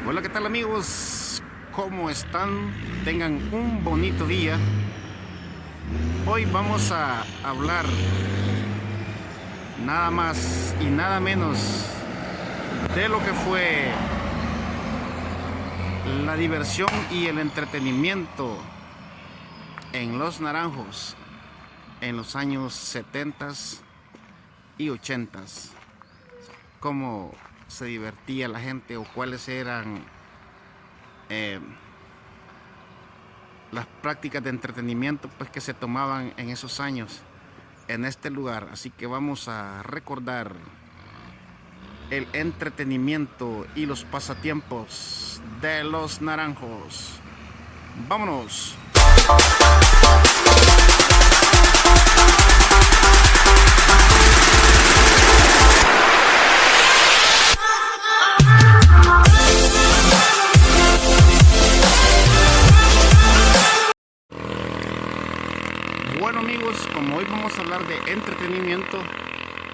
Hola, ¿qué tal amigos? ¿Cómo están? Tengan un bonito día. Hoy vamos a hablar nada más y nada menos de lo que fue la diversión y el entretenimiento en Los Naranjos en los años 70 y 80. Cómo se divertía la gente o cuáles eran las prácticas de entretenimiento pues que se tomaban en esos años en este lugar. Así que vamos a recordar el entretenimiento y los pasatiempos de Los Naranjos. ¡Vámonos! Bueno amigos, como hoy vamos a hablar de entretenimiento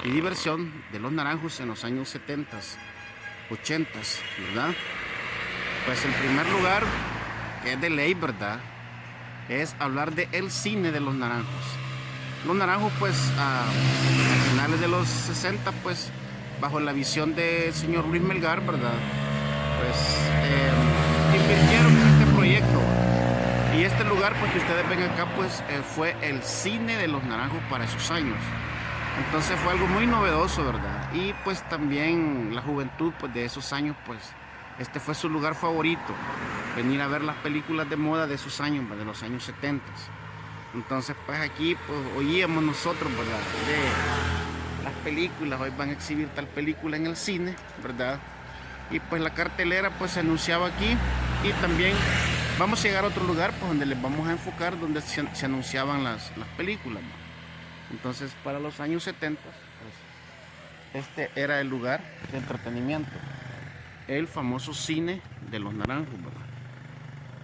y diversión de Los Naranjos en los años 70, 80, ¿verdad? Pues en primer lugar, que es de ley, ¿verdad? Es hablar de el cine de Los Naranjos. Los Naranjos pues a finales de los 60 pues bajo la visión del señor Luis Melgar, ¿verdad? Pues invirtieron en este proyecto. Y este lugar pues que ustedes ven acá pues fue el cine de Los Naranjos para esos años. Entonces fue algo muy novedoso, ¿verdad? Y pues también la juventud pues de esos años pues este fue su lugar favorito, venir a ver las películas de moda de esos años, de los años 70. Entonces pues aquí pues oíamos nosotros, ¿verdad? De las películas, hoy van a exhibir tal película en el cine, ¿verdad? Y pues la cartelera pues se anunciaba aquí y también vamos a llegar a otro lugar pues donde les vamos a enfocar donde se anunciaban las películas, ¿no? Entonces para los años 70 pues, este era el lugar de entretenimiento, el famoso cine de Los Naranjos, ¿verdad?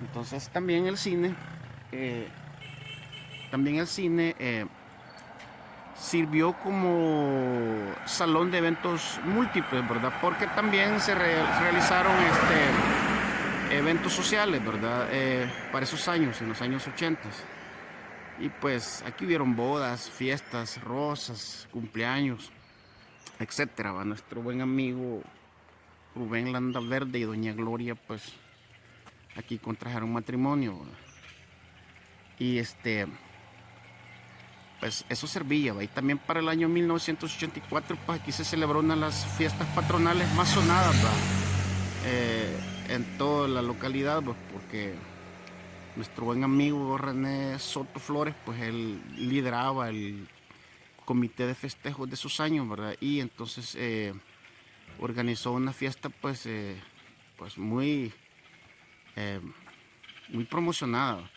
Entonces también el cine sirvió como salón de eventos múltiples, ¿verdad? Porque también se realizaron eventos sociales, ¿verdad? Para esos años, en los años 80. Y pues aquí hubieron bodas, fiestas, rosas, cumpleaños, etcétera, ¿va? Nuestro buen amigo Rubén Landaverde y doña Gloria pues aquí contrajeron matrimonio, ¿va? Y pues eso servía, ¿va? Y también para el año 1984 pues aquí se celebró una de las fiestas patronales más sonadas, ¿va? En toda la localidad, pues, porque nuestro buen amigo René Soto Flores pues él lideraba el comité de festejos de esos años, ¿verdad? Y entonces organizó una fiesta pues muy promocionada.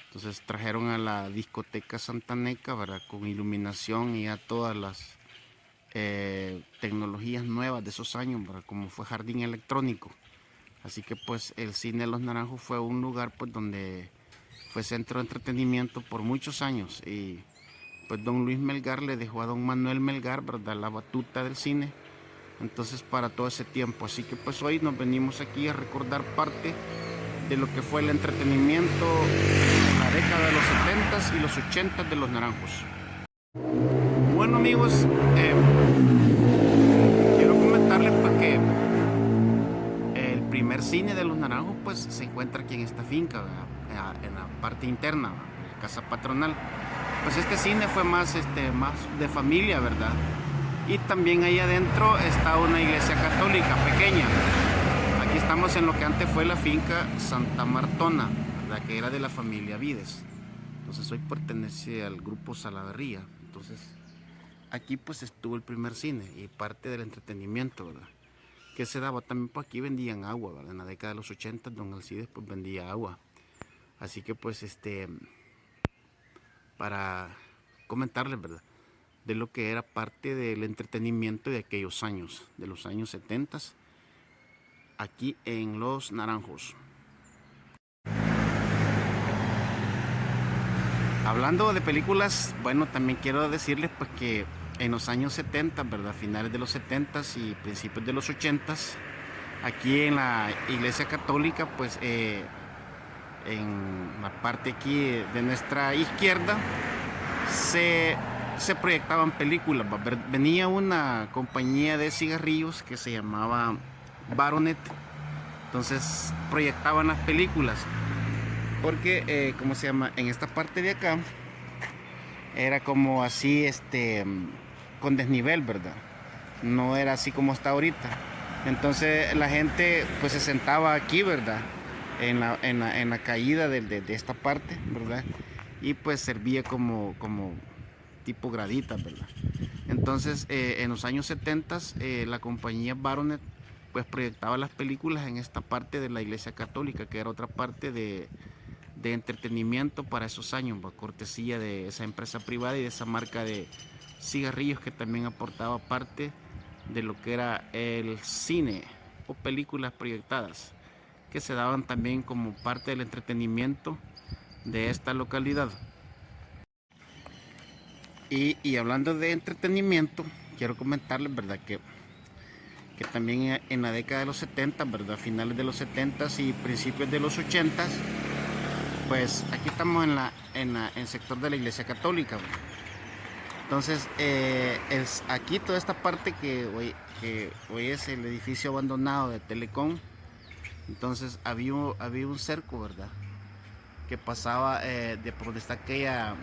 Entonces trajeron a la discoteca Santaneca, ¿verdad? Con iluminación y a todas las tecnologías nuevas de esos años, ¿verdad? Como fue jardín electrónico. Así que pues el cine de Los Naranjos fue un lugar pues donde fue centro de entretenimiento por muchos años. Y pues don Luis Melgar le dejó a don Manuel Melgar, ¿verdad? La batuta del cine. Entonces para todo ese tiempo. Así que pues hoy nos venimos aquí a recordar parte de lo que fue el entretenimiento en la década de los 70 y los 80 de Los Naranjos. Bueno amigos, quiero comentarles pues que el primer cine de Los Naranjos pues se encuentra aquí en esta finca, ¿verdad? En la parte interna, ¿verdad? En la casa patronal. Pues este cine fue más de familia, ¿verdad? Y también ahí adentro está una iglesia católica pequeña. Aquí estamos en lo que antes fue la finca Santa Martona, ¿verdad? Que era de la familia Vides. Entonces hoy pertenece al grupo Salaverría. Entonces aquí pues estuvo el primer cine y parte del entretenimiento, ¿verdad? Que se daba también, pues aquí vendían agua, ¿verdad? En la década de los 80 don Alcides pues vendía agua. Así que pues para comentarles, ¿verdad? De lo que era parte del entretenimiento de aquellos años, de los años 70, aquí en Los Naranjos. Hablando de películas, bueno, también quiero decirles pues que en los años 70, ¿verdad? Finales de los 70 y principios de los 80, Aquí en la iglesia católica, pues en la parte aquí de nuestra izquierda se proyectaban películas. Venía una compañía de cigarrillos que se llamaba Baronet, entonces proyectaban las películas porque ¿cómo se llama? En esta parte de acá era como así con desnivel, ¿verdad? No era así como está ahorita. Entonces la gente pues se sentaba aquí, ¿verdad? En la caída de esta parte, ¿verdad? Y pues servía como tipo graditas, ¿verdad? Entonces en los años 70 la compañía Baronet pues proyectaba las películas en esta parte de la iglesia católica, que era otra parte de entretenimiento para esos años, ¿va? Cortesía de esa empresa privada y de esa marca de cigarrillos que también aportaba parte de lo que era el cine o películas proyectadas que se daban también como parte del entretenimiento de esta localidad. Y hablando de entretenimiento, quiero comentarles, ¿verdad? Que también en la década de los 70, ¿verdad? Finales de los 70 y principios de los 80, pues aquí estamos en el sector de la iglesia católica, ¿verdad? Entonces, es aquí toda esta parte que hoy es el edificio abandonado de Telecom. Entonces había un cerco, ¿verdad? Que pasaba de por donde está aquella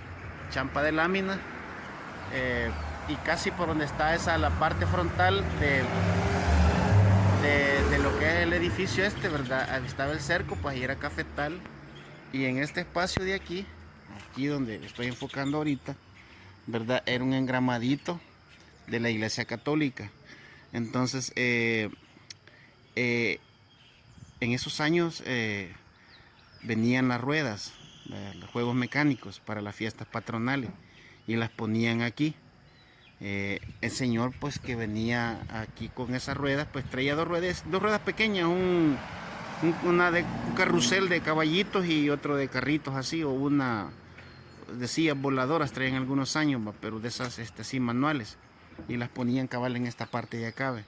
champa de lámina y casi por donde está la parte frontal de lo que es el edificio ¿verdad? Ahí estaba el cerco, pues ahí era cafetal. Y en este espacio de aquí donde estoy enfocando ahorita, ¿verdad? Era un engramadito de la iglesia católica. Entonces, en esos años venían las ruedas, los juegos mecánicos para las fiestas patronales y las ponían aquí. El señor pues que venía aquí con esas ruedas pues traía dos ruedas pequeñas, una de un carrusel de caballitos y otro de carritos así, o una de sillas voladoras traían algunos años, pero de esas así manuales, y las ponían cabal en esta parte de acá, ¿ve?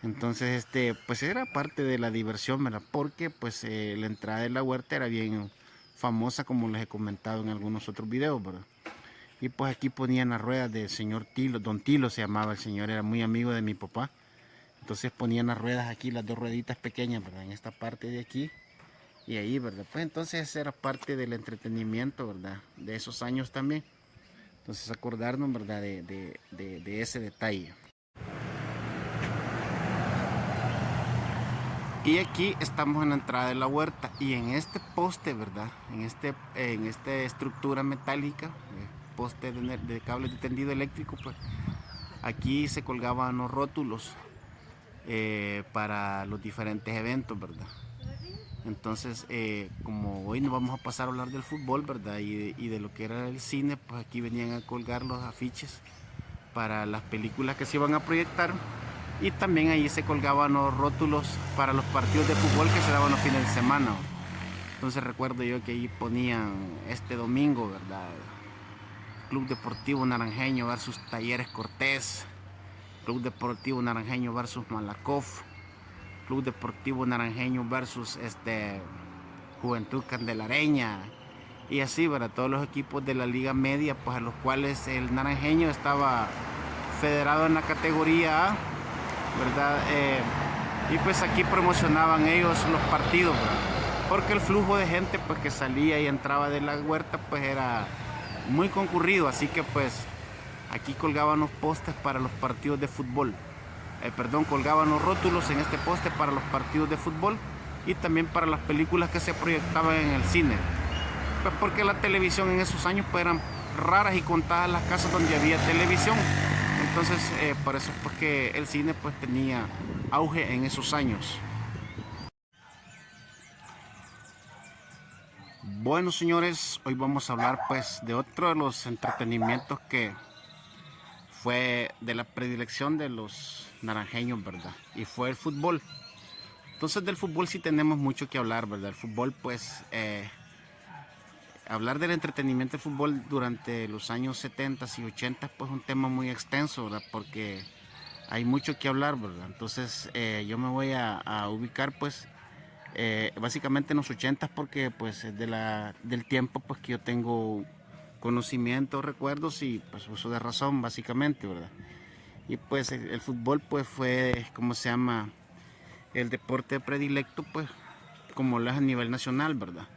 Entonces pues era parte de la diversión, ¿verdad? Porque pues la entrada de la huerta era bien famosa, como les he comentado en algunos otros videos, ¿verdad? Y pues aquí ponían las ruedas del señor Tilo, don Tilo se llamaba el señor, era muy amigo de mi papá. Entonces ponían las ruedas aquí, las dos rueditas pequeñas, ¿verdad? En esta parte de aquí y ahí, ¿verdad? Pues entonces era parte del entretenimiento, ¿verdad? De esos años también. Entonces acordarnos, ¿verdad? De ese detalle. Y aquí estamos en la entrada de la huerta y en este poste, ¿verdad? En esta estructura metálica, poste de cables de tendido eléctrico, pues aquí se colgaban los rótulos para los diferentes eventos, ¿verdad? Entonces, como hoy nos vamos a pasar a hablar del fútbol, ¿verdad? Y de lo que era el cine, pues aquí venían a colgar los afiches para las películas que se iban a proyectar. Y también ahí se colgaban los rótulos para los partidos de fútbol que se daban los fines de semana. Entonces recuerdo yo que ahí ponían este domingo, ¿verdad? Club Deportivo Naranjeño versus Talleres Cortés, Club Deportivo Naranjeño versus Malakoff, Club Deportivo Naranjeño versus Juventud Candelareña, y así, ¿verdad? Todos los equipos de la Liga Media, pues a los cuales el Naranjeño estaba federado en la categoría A, ¿verdad? Y pues aquí promocionaban ellos los partidos, ¿verdad? Porque el flujo de gente pues que salía y entraba de la huerta pues era muy concurrido, así que pues aquí colgaban los postes para los partidos de fútbol. Colgaban los rótulos en este poste para los partidos de fútbol y también para las películas que se proyectaban en el cine. Pues porque la televisión en esos años pues eran raras y contadas las casas donde había televisión. Entonces por eso es porque el cine pues tenía auge en esos años. Bueno, señores, hoy vamos a hablar pues de otro de los entretenimientos que fue de la predilección de los naranjeños, ¿verdad? Y fue el fútbol. Entonces del fútbol sí tenemos mucho que hablar, ¿verdad? El fútbol pues hablar del entretenimiento del fútbol durante los años 70 y 80 pues un tema muy extenso, ¿verdad? Porque hay mucho que hablar, ¿verdad? Entonces yo me voy a ubicar pues básicamente en los 80 porque pues es del tiempo pues que yo tengo conocimiento, recuerdos y pues uso de razón básicamente, ¿verdad? Y pues el fútbol pues fue, ¿cómo se llama? El deporte predilecto pues como lo es a nivel nacional, ¿verdad?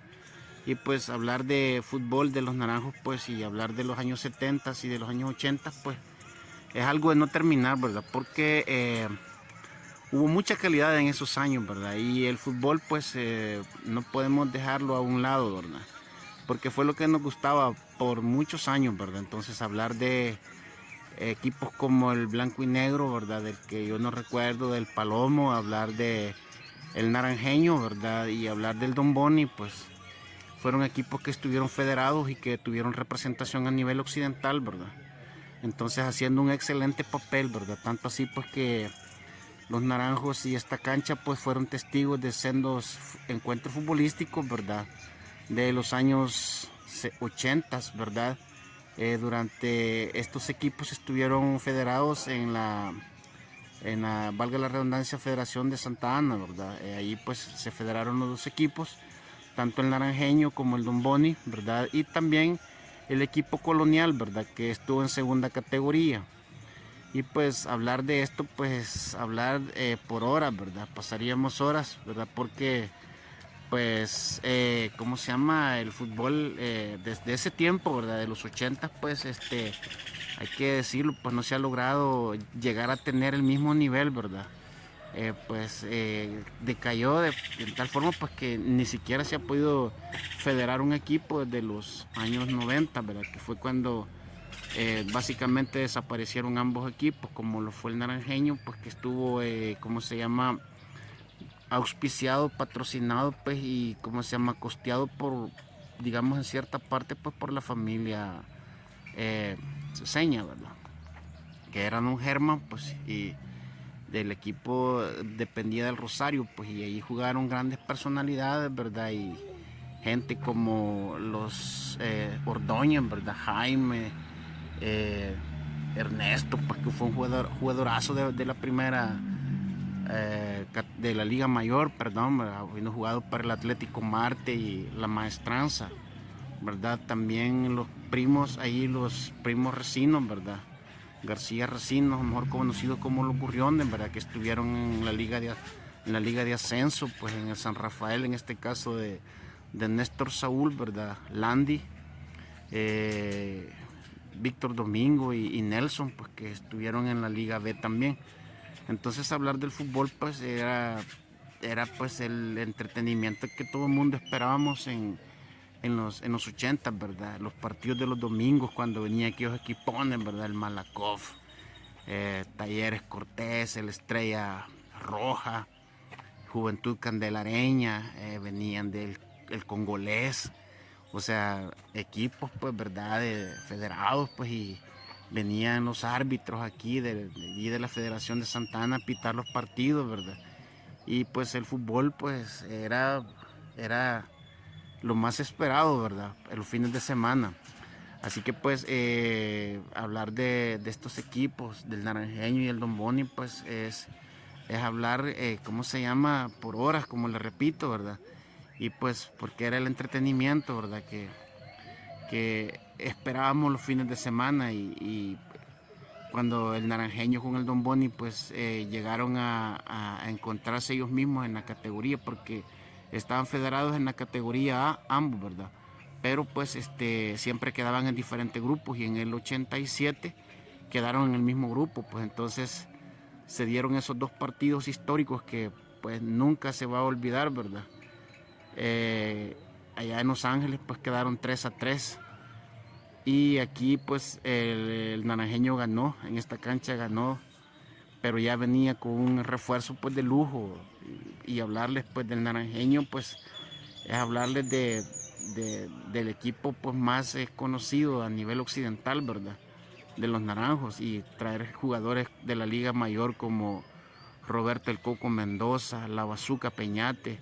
Y pues hablar de fútbol de los naranjos pues y hablar de los años 70 y de los años 80 pues es algo de no terminar, ¿verdad? Porque hubo mucha calidad en esos años, ¿verdad? Y el fútbol pues no podemos dejarlo a un lado, ¿verdad? Porque fue lo que nos gustaba por muchos años, ¿verdad? Entonces hablar de equipos como el Blanco y Negro, ¿verdad? Del que yo no recuerdo, del Palomo, hablar de el Naranjeño, ¿verdad? Y hablar del Don Boni, pues fueron equipos que estuvieron federados y que tuvieron representación a nivel occidental, ¿verdad? Entonces haciendo un excelente papel, ¿verdad? Tanto así pues que los naranjos y esta cancha pues fueron testigos de sendos encuentros futbolísticos, ¿verdad? De los años 80, ¿verdad? Durante estos equipos estuvieron federados en la, valga la redundancia, Federación de Santa Ana, ¿verdad? Ahí pues se federaron los dos equipos, tanto el naranjeño como el Don Boni, ¿verdad? Y también el equipo colonial, ¿verdad? Que estuvo en segunda categoría. Y pues hablar de esto, pues hablar por horas, ¿verdad? Pasaríamos horas, ¿verdad? Porque pues, ¿cómo se llama? El fútbol desde ese tiempo, ¿verdad? De los 80, pues, hay que decirlo, pues no se ha logrado llegar a tener el mismo nivel, ¿verdad? Pues decayó de tal forma pues que ni siquiera se ha podido federar un equipo desde los años 90, ¿verdad? Que fue cuando básicamente desaparecieron ambos equipos, como lo fue el naranjeño, pues que estuvo, ¿cómo se llama? Auspiciado, patrocinado, pues, y ¿cómo se llama? Costeado por, digamos, en cierta parte, pues, por la familia Seña, ¿verdad? Que eran un Germán, pues, y del equipo dependía del Rosario, pues, y ahí jugaron grandes personalidades, ¿verdad? Y gente como los Ordóñez, ¿verdad? Jaime, eh, Ernesto, pues que fue un jugadorazo de la primera, de la Liga Mayor, perdón, habiendo jugado para el Atlético Marte y la Maestranza, ¿verdad? También los primos, ahí los primos Recinos, ¿verdad? García Recinos, mejor conocidos como los Gurriones, ¿verdad? Que estuvieron en la liga de ascenso, pues en el San Rafael, en este caso de Néstor Saúl, ¿verdad? Landy, eh, Víctor Domingo y Nelson, pues que estuvieron en la Liga B también. Entonces hablar del fútbol pues era pues el entretenimiento que todo el mundo esperábamos en los 80, ¿verdad? Los partidos de los domingos cuando venían aquellos equipones, ¿verdad? El Malakoff, Talleres Cortés, el Estrella Roja, Juventud Candelareña, venían del el Congolés, o sea, equipos pues, ¿verdad? Federados pues y venían los árbitros aquí de la Federación de Santa Ana a pitar los partidos, ¿verdad? Y pues el fútbol pues era lo más esperado, ¿verdad? En los fines de semana. Así que pues hablar de estos equipos, del Naranjeño y el Don Boni, pues es hablar, ¿cómo se llama? Por horas, como le repito, ¿verdad? Y pues porque era el entretenimiento, ¿verdad? Que esperábamos los fines de semana y cuando el Naranjeño con el Don Boni pues llegaron a encontrarse ellos mismos en la categoría porque estaban federados en la categoría A ambos, ¿verdad? Pero pues siempre quedaban en diferentes grupos y en el 87 quedaron en el mismo grupo, pues entonces se dieron esos dos partidos históricos que pues nunca se va a olvidar, ¿verdad? Eh, Allá en Los Ángeles pues quedaron 3-3 y aquí pues el Naranjeño ganó, en esta cancha ganó, pero ya venía con un refuerzo pues de lujo y hablarles pues del Naranjeño pues es hablarles del equipo pues más conocido a nivel occidental, ¿verdad? De los Naranjos y traer jugadores de la Liga Mayor como Roberto El Coco Mendoza, La Bazuca Peñate,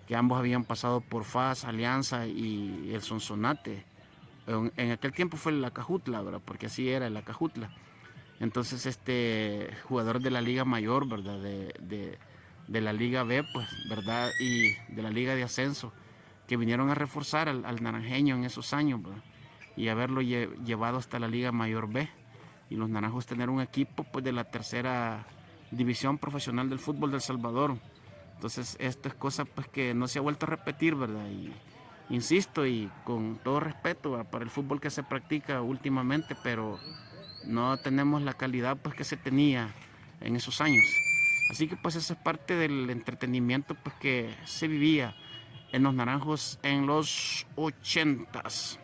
que ambos habían pasado por FAS, Alianza y el Sonsonate. En aquel tiempo fue el Acajutla, ¿verdad? Porque así era el Acajutla. Entonces, jugadores de la Liga Mayor, ¿verdad? De la Liga B, pues, ¿verdad? Y de la Liga de Ascenso, que vinieron a reforzar al naranjeño en esos años, ¿verdad? Y haberlo llevado hasta la Liga Mayor B. Y los naranjos tener un equipo, pues, de la tercera división profesional del fútbol de El Salvador. Entonces, esto es cosa, pues, que no se ha vuelto a repetir, ¿verdad? Y insisto, y con todo respeto, ¿verdad?, para el fútbol que se practica últimamente, pero no tenemos la calidad, pues, que se tenía en esos años. Así que, pues, eso es parte del entretenimiento, pues, que se vivía en los naranjos en los 80s.